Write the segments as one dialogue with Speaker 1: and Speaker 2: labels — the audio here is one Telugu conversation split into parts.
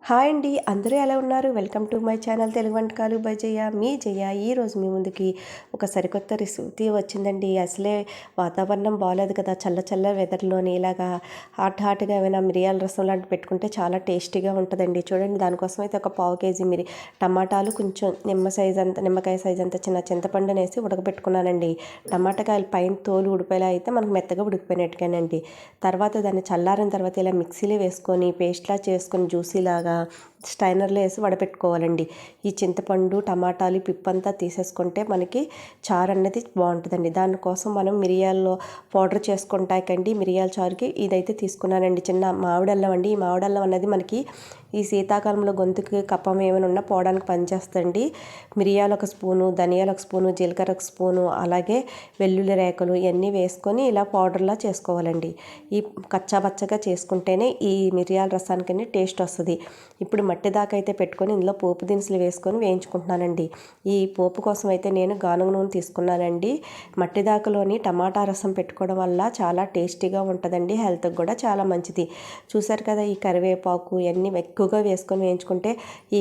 Speaker 1: హాయ్ అండి, అందరూ ఎలా ఉన్నారు? Welcome to my channel Telugu వంటకాలు బై జయ. మీ జయ ఈరోజు మీ ముందుకి ఒక సరికొత్త రెసిపీ వచ్చిందండి. అసలే వాతావరణం బాగాలేదు కదా, చల్ల చల్ల వెదర్లోని ఇలాగా హాట్గా ఏమైనా మిరియాల రసం లాంటివి పెట్టుకుంటే చాలా టేస్టీగా ఉంటుందండి. చూడండి, దానికోసం అయితే ఒక పావు కేజీ టమాటాలు, కొంచెం నిమ్మకాయ సైజ్ అంత చిన్న చింతపండుని వేసి ఉడకబెట్టుకున్నానండి. టమాటాకాయలు పైన తోలు ఉడిపోయేలా అయితే మనకు మెత్తగా ఉడికిపోయినట్టుగానండి. తర్వాత దాన్ని చల్లారిన తర్వాత ఇలా మిక్సీలో వేసుకొని పేస్ట్లా చేసుకొని జ్యూసీలాగా స్టైనర్లో వేసి వడపెట్టుకోవాలండి. ఈ చింతపండు, టమాటాలు, పిప్పంతా తీసేసుకుంటే మనకి చారు అన్నది బాగుంటుందండి. దానికోసం మనం మిరియాల్లో పౌడర్ చేసుకుంటాకండి. మిరియాల చారుకి ఇదైతే తీసుకున్నానండి. చిన్న మామిడల్లం అండి. ఈ మామిడల్లం అన్నది మనకి ఈ శీతాకాలంలో గొంతుకి కఫం ఏమైనా ఉన్నా పోవడానికి పనిచేస్తుంది. మిరియాలు ఒక స్పూను, ధనియాలు ఒక స్పూను, జీలకర్ర ఒక స్పూను, అలాగే వెల్లుల్లి రేకలు ఇవన్నీ వేసుకొని ఇలా పౌడర్లా చేసుకోవాలండి. ఈ కచ్చాబచ్చగా చేసుకుంటేనే ఈ మిరియాల రసానికి టేస్ట్ వస్తుంది. ఇప్పుడు మట్టి దాకా అయితే పెట్టుకొని ఇందులో పోపు దినుసులు వేసుకొని వేయించుకుంటున్నానండి. ఈ పోపు కోసం అయితే నేను గానుగ నూనె తీసుకున్నానండి. మట్టి దాకలోని టమాటా రసం పెట్టుకోవడం వల్ల చాలా టేస్టీగా ఉంటుందండి. హెల్త్కి కూడా చాలా మంచిది. చూసారు కదా, ఈ కరివేపాకు ఇవన్నీ ఎక్కువగా వేసుకొని వేయించుకుంటే ఈ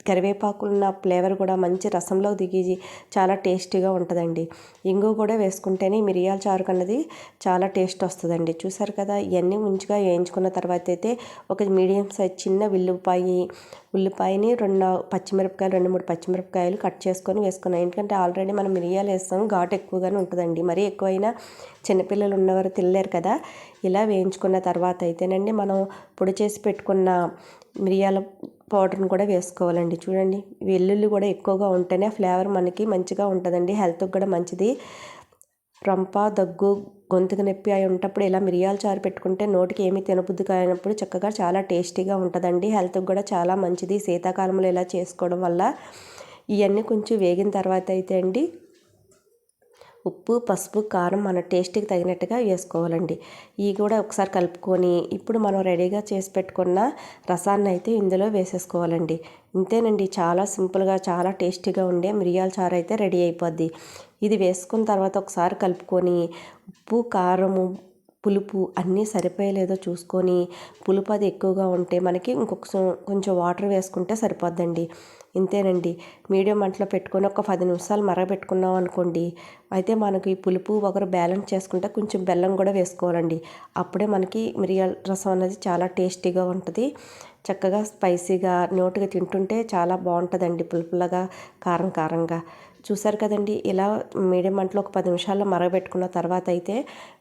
Speaker 1: కరివేపాకున్న ఫ్లేవర్ కూడా మంచి రసంలో దిగి చాలా టేస్టీగా ఉంటుందండి. ఇంగు కూడా వేసుకుంటేనే మిరియాల చారు అన్నది చాలా టేస్ట్ వస్తుందండి. చూసారు కదా, ఇవన్నీ మంచిగా వేయించుకున్న తర్వాత అయితే ఒక మీడియం సైజ్ చిన్న ఉల్లిపాయని రెండు మూడు పచ్చిమిరపకాయలు కట్ చేసుకొని వేసుకున్నాను. ఎందుకంటే ఆల్రెడీ మనం మిరియాలు వేస్తాం, ఘాటు ఎక్కువగానే ఉంటుందండి. మరీ ఎక్కువైనా చిన్నపిల్లలు ఉన్నవారు తినలేరు కదా. ఇలా వేయించుకున్న తర్వాత అయితేనండి మనం పొడి చేసి పెట్టుకున్న మిరియాల పౌడర్ని కూడా వేసుకోవాలండి. చూడండి, వెల్లుల్లి కూడా ఎక్కువగా ఉంటేనే ఫ్లేవర్ మనకి మంచిగా ఉంటుందండి. హెల్త్కి కూడా మంచిది. రంప, దగ్గు, గొంతుకు నొప్పి అయి ఉన్నప్పుడు ఇలా మిరియాల చారు పెట్టుకుంటే నోటికి ఏమీ తినబుద్ధి కానప్పుడు చక్కగా చాలా టేస్టీగా ఉంటుందండి. హెల్త్కి కూడా చాలా మంచిది. శీతాకాలంలో ఇలా చేసుకోవడం వల్ల ఇవన్నీ కొంచెం వేగిన తర్వాత అయితే అండి ఉప్పు, పసుపు, కారం మన టేస్ట్కి తగినట్టుగా వేసుకోవాలండి. ఇవి కూడా ఒకసారి కలుపుకొని ఇప్పుడు మనం రెడీగా చేసి పెట్టుకున్న రసాన్ని అయితే ఇందులో వేసేసుకోవాలండి. ఇంతేనండి, చాలా సింపుల్గా చాలా టేస్టీగా ఉండే మిరియాల చారు అయితే రెడీ అయిపోద్ది. ఇది వేసుకున్న తర్వాత ఒకసారి కలుపుకొని ఉప్పు, కారము, పులుపు అన్నీ సరిపోయలేదో చూసుకొని, పులుపు అది ఎక్కువగా ఉంటే మనకి కొంచెం వాటర్ వేసుకుంటే సరిపోద్దండి. ఇంతేనండి, మీడియం మంటలో పెట్టుకొని ఒక 10 నిమిషాలు మరగబెట్టుకున్నాం అనుకోండి, అయితే మనకి పులుపు ఒకరు బ్యాలెన్స్ చేసుకుంటే కొంచెం బెల్లం కూడా వేసుకోవాలండి. అప్పుడే మనకి మిరియాల రసం అనేది చాలా టేస్టీగా ఉంటుంది. చక్కగా స్పైసీగా నోటుగా తింటుంటే చాలా బాగుంటుందండి. పులుపులాగా, కారంగా. చూసారు కదండి, ఇలా మీడియం మంటలో ఒక 10 నిమిషాల్లో మరగబెట్టుకున్న తర్వాత అయితే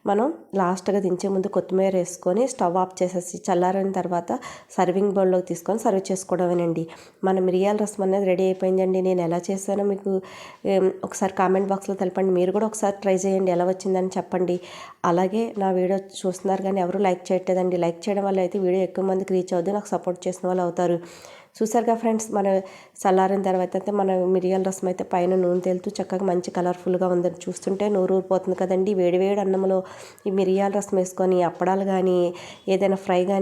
Speaker 1: మనం లాస్ట్గా దించే ముందు కొత్తిమీర వేసుకొని స్టవ్ ఆఫ్ చేసేసి చల్లారిన తర్వాత సర్వింగ్ బౌల్లోకి తీసుకొని సర్వ్ చేసుకోవడమేనండి. మన మిరియాల రసం అనేది రెడీ అయిపోయిందండి. నేను ఎలా చేశానో మీకు ఒకసారి కామెంట్ బాక్స్లో తెలపండి. మీరు కూడా ఒకసారి ట్రై చేయండి, ఎలా వచ్చిందని చెప్పండి. అలాగే నా వీడియో చూస్తున్నారు కానీ ఎవరు లైక్ చేయట్లేదండి. లైక్ చేయడం వల్ల అయితే వీడియో ఎక్కువ మందికి రీచ్ అవుతుంది, నాకు సపోర్ట్ చేసిన వాళ్ళు అవుతారు. చూసారుగా ఫ్రెండ్స్, మన చల్లారిన తర్వాత అయితే మన మిరియాల రసం అయితే పైన నూనె తేలుతూ చక్కగా మంచి కలర్ఫుల్గా ఉందని చూస్తుంటే నూరు ఊరిపోతుంది కదండి. వేడి అన్నంలో ఈ మిరియాల రసం వేసుకొని అప్పడాలు కానీ ఏదైనా ఫ్రై కానీ